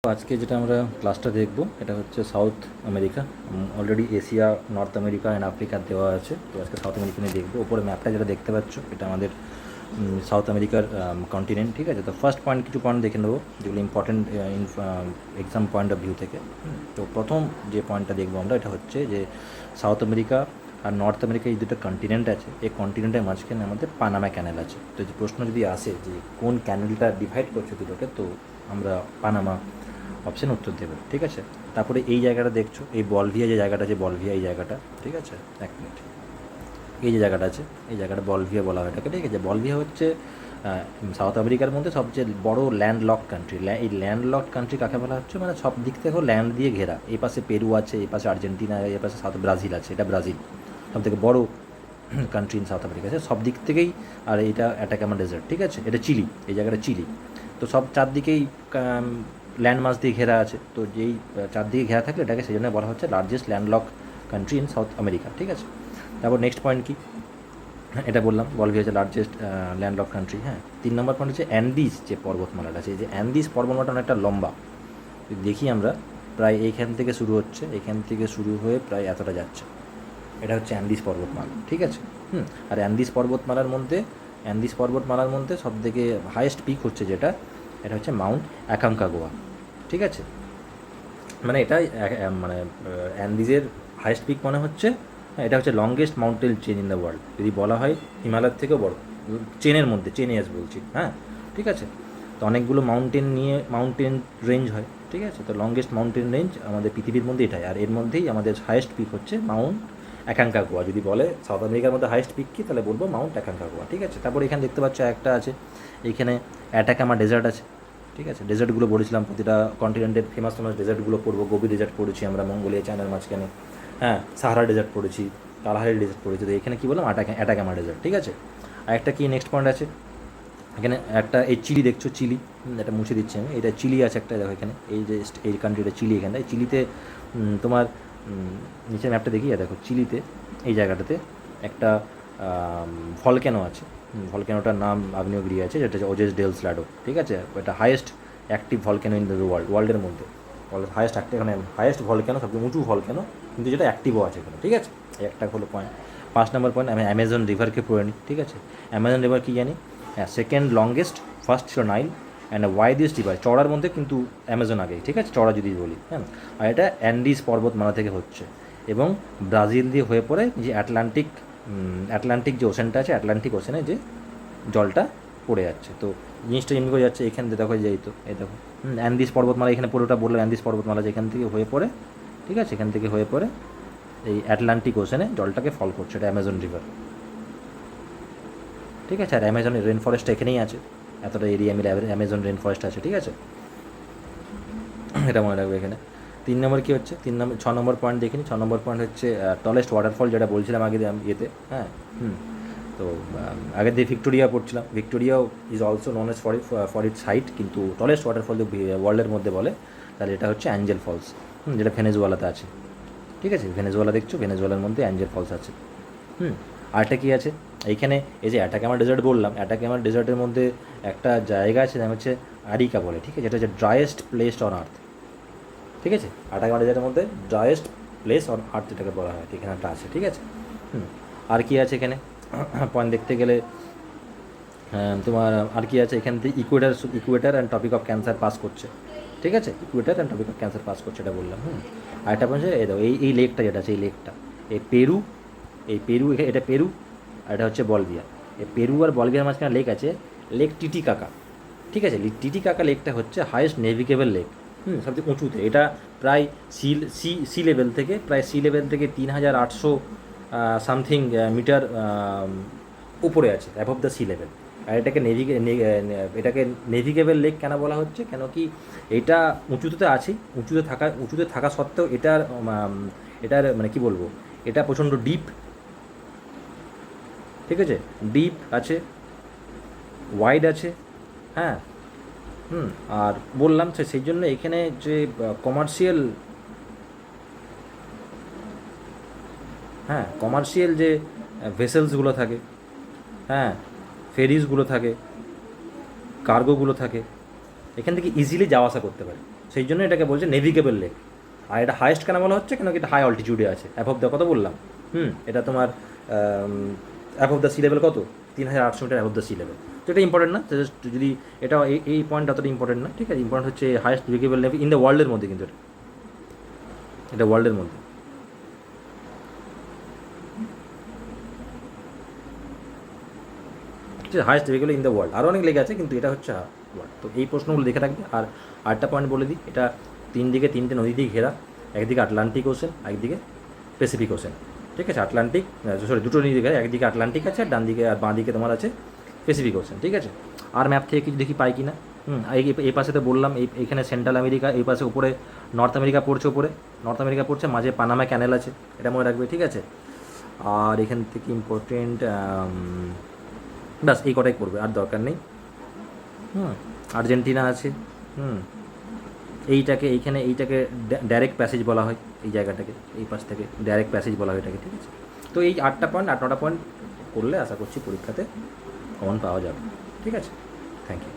আজকে যেটা আমরা ক্লাসটা দেখব এটা হচ্ছে south America. Already Asia, north America and Africa দেওয়া আছে। তো আজকে সাউথ আমেরিকা নিয়ে দেখবো। ওপরে ম্যাপটা যেটা দেখতে পাচ্ছ এটা আমাদের সাউথ আমেরিকার কন্টিনেন্ট। ঠিক আছে, তো ফার্স্ট পয়েন্ট কিছু পয়েন্ট দেখে নেবো যেগুলো important exam point of view থেকে। তো প্রথম যে পয়েন্টটা দেখবো আমরা এটা হচ্ছে যে সাউথ আমেরিকা আর নর্থ আমেরিকা এই দুটো কন্টিনেন্ট আছে, এই কন্টিনেন্টের মাঝখানে আমাদের পানামা ক্যানেল আছে। তো যে প্রশ্ন যদি আসে যে কোন ক্যানেলটা ডিভাইড করছে দুটোকে, তো আমরা পানামা অপশান উত্তর দেবে। ঠিক আছে, তারপরে এই জায়গাটা দেখছো, এই বলভিয়া যে জায়গাটা আছে, বলভিয়া এই জায়গাটা, ঠিক আছে, এক মিনিট, এই যে জায়গাটা আছে এই জায়গাটা বলভিয়া বলা হয় এটাকে। ঠিক আছে, বলভিয়া হচ্ছে সাউথ আমেরিকার মধ্যে সবচেয়ে বড় ল্যান্ড লক কান্ট্রি। এই ল্যান্ড লক কান্ট্রি কাকে বলা হচ্ছে, মানে সব দিক থেকে ল্যান্ড দিয়ে ঘেরা। এই পাশে পেরু আছে, এই পাশে আর্জেন্টিনা, এই পাশে সাউথ ব্রাজিল আছে, এটা ব্রাজিল সব থেকে বড় কান্ট্রি ইন সাউথ আমেরিকা আছে সব দিক থেকেই। আর এটা অ্যাটাকামা ডেজার্ট, ঠিক আছে, এটা চিলি, এই জায়গাটা চিলি। তো সব চারদিকেই ল্যান্ড মাস দিয়ে ঘেরা আছে। তো যেই চারদিকে ঘেরা থাকলে এটাকে সেই জন্য বলা হচ্ছে largest landlock country in south America. ঠিক আছে, তারপর নেক্সট পয়েন্ট কি, এটা বললাম বলভিয়া হচ্ছে লার্জেস্ট ল্যান্ডলক কান্ট্রি। হ্যাঁ, 3 নম্বর পয়েন্ট হচ্ছে অ্যান্ডিজ যে পর্বতমালাটা আছে। এই যে অ্যান্ডিজ পর্বতমালাটা অনেকটা লম্বা, দেখি আমরা প্রায় এইখান থেকে শুরু হচ্ছে, এখান থেকে শুরু হয়ে প্রায় এতটা যাচ্ছে। এটা হচ্ছে অ্যান্ডিজ পর্বতমালা। ঠিক আছে, আর অ্যান্ডিজ পর্বতমালার মধ্যে সবথেকে হাইয়েস্ট পিক হচ্ছে যেটা, এটা হচ্ছে মাউন্ট অ্যাকনকাগুয়া। ঠিক আছে, মানে এটা মানে অ্যান্ডিজের হাইয়েস্ট পিক মনে হচ্ছে। এটা হচ্ছে longest mountain chain in the world. যদি বলা হয় হিমালয়ের থেকেও বড় চেনের মধ্যে, চেন এস বলছি। হ্যাঁ, ঠিক আছে, তো অনেকগুলো মাউন্টেন রেঞ্জ হয়। ঠিক আছে, তো লংগেস্ট মাউন্টেন রেঞ্জ আমাদের পৃথিবীর মধ্যে এটাই। আর এর মধ্যেই আমাদের হাইয়েস্ট পিক হচ্ছে মাউন্ট অ্যাকাঙ্কাগুয়া। যদি বলে সাউথ আমেরিকার মধ্যে হাইয়েস্ট পিক কি, তাহলে বলবো মাউন্ট অ্যাকাঙ্কাগুয়া। ঠিক আছে, তারপর এখানে দেখতে পাচ্ছ একটা আছে, এইখানে অ্যাটাকামা ডেজার্ট আছে। ঠিক আছে, ডেজার্টগুলো পড়েছিলাম, প্রতিটা কন্টিনেন্টের ফেমাস ডেজার্টগুলো পড়বো। গোবি ডেজার্ট পড়েছি আমরা, মঙ্গোলিয়া চায়নার মাঝখানে। হ্যাঁ, সাহারা ডেজার্ট পড়েছি, কালাহারি ডেজার্ট পড়েছি। তো এখানে কী বললাম, অ্যাটাকামা ডেজার্ট। ঠিক আছে, আর একটা কি নেক্সট পয়েন্ট আছে এখানে, একটা এই চিলি দেখছো, চিলি, এটা মুছে দিচ্ছি আমি, এটা চিলি আছে একটা, দেখো এখানে এই যে এই কান্ট্রিটা চিলি। এখানে এই চিলিতে তোমার নিচের ম্যাপটা দেখি, দেখো চিলিতে এই জায়গাটাতে একটা ভলক্যানো আছে। ভলক্যানোটার নাম আগ্নেয়গিরি আছে, যেটা হচ্ছে ওজেস ডেল স্ল্যাডো। ঠিক আছে, এটা highest active volcano in the ওয়ার্ল্ডের মধ্যে। হাইয়েস্ট অ্যাক্টিভ, এখানে হাইয়েস্ট ভলক্যানো, সবচেয়ে উঁচু ভলক্যানো, কিন্তু যেটা অ্যাক্টিভও আছে এখানে। ঠিক আছে, এই একটা হলো পয়েন্ট। 5 নম্বর পয়েন্ট, আমি অ্যামাজন রিভারকে পড়ে নিই। ঠিক আছে, অ্যামাজন রিভার কী জানি, হ্যাঁ, সেকেন্ড লংগেস্ট, ফার্স্ট ছিল নাইল অ্যান্ড ওয়াইডেস্ট রিভার। চড়ার মধ্যে কিন্তু অ্যামাজন আগেই। ঠিক আছে, চড়া যদি বলি, হ্যাঁ, আর এটা অ্যান্ডিজ পর্বতমালা থেকে হচ্ছে এবং ব্রাজিল দিয়ে হয়ে পড়ে যে অ্যাটলান্টিক যে ওশেনটা আছে, অ্যাটলান্টিক ওশেনে যে জলটা পড়ে যাচ্ছে। তো জিনিসটা এমনি করে যাচ্ছে, এখান থেকে দেখো যাই, তো এই দেখো অ্যান্দিস পর্বতমালা, এখানে পুরোটা বললাম অ্যান্দিস পর্বতমালা যেখান থেকে হয়ে পড়ে। ঠিক আছে, এখান থেকে হয়ে পড়ে এই অ্যাটলান্টিক ওশেনে জলটাকে ফল করছে, এটা অ্যামাজন রিভার। ঠিক আছে, আর অ্যামাজনের রেন ফরেস্টটা এখানেই আছে, এতটা এরিয়া মিলে অ্যামাজন রেন ফরেস্ট আছে। ঠিক আছে, এটা মনে রাখবে এখানে। 3 নম্বর কী হচ্ছে, 6 নম্বর পয়েন্ট দেখিনি। 6 নম্বর পয়েন্ট হচ্ছে টলেস্ট ওয়াটারফল, যেটা বলছিলাম আগে ইয়েতে। হ্যাঁ, তো আগের দিয়ে ভিক্টোরিয়া পড়ছিলাম। ভিক্টোরিয়াও is also known as for its height, কিন্তু টলেস্ট ওয়াটারফল ওয়ার্ল্ডের মধ্যে বলে তাহলে এটা হচ্ছে অ্যাঞ্জেল ফলস, যেটা ভেনেজুয়েলাতে আছে। ঠিক আছে, ভেনেজুয়েলা দেখছো, ভেনেজুয়েলার মধ্যে অ্যাঞ্জেল ফলস আছে। আরেকটা কী আছে এইখানে, এই যে অ্যাটাকামা ডেজার্ট বললাম, অ্যাটাকামা ডেজার্টের মধ্যে একটা জায়গা আছে, নাম হচ্ছে আরিকা বলে। ঠিক আছে, যেটা হচ্ছে ড্রায়েস্ট প্লেস অন আর্থ। ঠিক আছে, অ্যাটাকামা ডেজার্টের মধ্যে ড্রায়েস্ট প্লেস অন আর্থ যেটাকে বলা হয়, এখানে একটা আছে। ঠিক আছে, আর কি আছে এখানে পয়েন্ট দেখতে গেলে, তোমার আর কি আছে এখান থেকে, equator and topic of cancer pass করছে। ঠিক আছে, equator and topic of cancer pass করছে, এটা বললাম। আরেকটা পয়েন্ট এই দেখো, এই লেকটা যেটা আছে, এই লেকটা, এই পেরু এটা পেরু, আর এটা হচ্ছে বলভিয়া। এই পেরু আর বলভিয়ার মাঝখানে লেক আছে, লেক টিটিকাকা। ঠিক আছে, টিটিকাকা লেকটা হচ্ছে হাইয়েস্ট নেভিগেবল লেক, সবচেয়ে উঁচুতে। এটা প্রায় সি লেভেল থেকে 3,800 সামথিং মিটার উপরে আছে, অ্যাবভ দ্য সি লেভেল। আর এটাকে নেভিগেবল লেক কেন বলা হচ্ছে, কেন কি এটা উঁচুতে আছে, উঁচুতে থাকা সত্ত্বেও এটার মানে কি বলবো, এটা প্রচণ্ড ডিপ। ঠিক আছে, ডিপ আছে, ওয়াইড আছে। হ্যাঁ, আর বললাম সেই জন্য এখানে যে কমার্শিয়াল যে ভেসেলসগুলো থাকে, হ্যাঁ, ফেরিজগুলো থাকে, কার্গোগুলো থাকে, এখান থেকে ইজিলি যাওয়া আসা করতে পারে। সেই জন্য এটাকে বলছে নেভিগেবল লেক। আর এটা হাইয়েস্ট কেন বলা হচ্ছে, কেন কি এটা হাই অল্টিটিউডে আছে, অ্যাবভ দ্য কত বললাম, এটা তোমার অ্যাবভ দ্য সি লেভেল কত, 3800 metre above the sea level. তো এটা ইম্পর্টেন্ট না, জাস্ট যদি এটা এই পয়েন্ট অতটা ইম্পর্টেন্ট না, ঠিক আছে। ইম্পর্টেন্ট হচ্ছে highest navigable lake in the ওয়ার্ল্ডের মধ্যে, কিন্তু এটা ওয়ার্ল্ডের মধ্যে। ঠিক আছে, highest navigable in the world. আরও অনেক লেক আছে, কিন্তু এটা হচ্ছে ওয়ার্ল্ড। তো এই প্রশ্নগুলো দেখে রাখবে। আর আরেকটা পয়েন্ট বলে দিই, এটা 3 নদী দিয়ে ঘেরা, একদিকে আটলান্টিক ওশেন, একদিকে প্যাসিফিক ওশেন। ঠিক আছে, আটলান্টিক সরি দুটো নদী ঘেরা, একদিকে আটলান্টিক আছে আর ডান দিকে আর বাঁ দিকে তোমার আছে প্যাসিফিক ওশেন। ঠিক আছে, আর ম্যাপ থেকে কিছু দেখি পাই কি না। এই পাশে তো বললাম এইখানে সেন্ট্রাল আমেরিকা, এই পাশে উপরে নর্থ আমেরিকা পড়ছে, উপরে নর্থ আমেরিকা পড়ছে, মাঝে পানামা ক্যানেল আছে, এটা মনে রাখবে। ঠিক আছে, আর এখান থেকে ইম্পর্টেন্ট ব্যাস এই কটাই করবে, আর দরকার নেই। আর্জেন্টিনা আছে। এইটাকে ডাইরেক্ট প্যাসেজ বলা হয়, এই জায়গাটাকে, এই পাশ থেকে ডাইরেক্ট প্যাসেজ বলা হয় এটাকে। ঠিক আছে, তো এই 8-9টা পয়েন্ট করলে আশা করছি পরীক্ষাতে কমন পাওয়া যাবে। ঠিক আছে, থ্যাংক ইউ।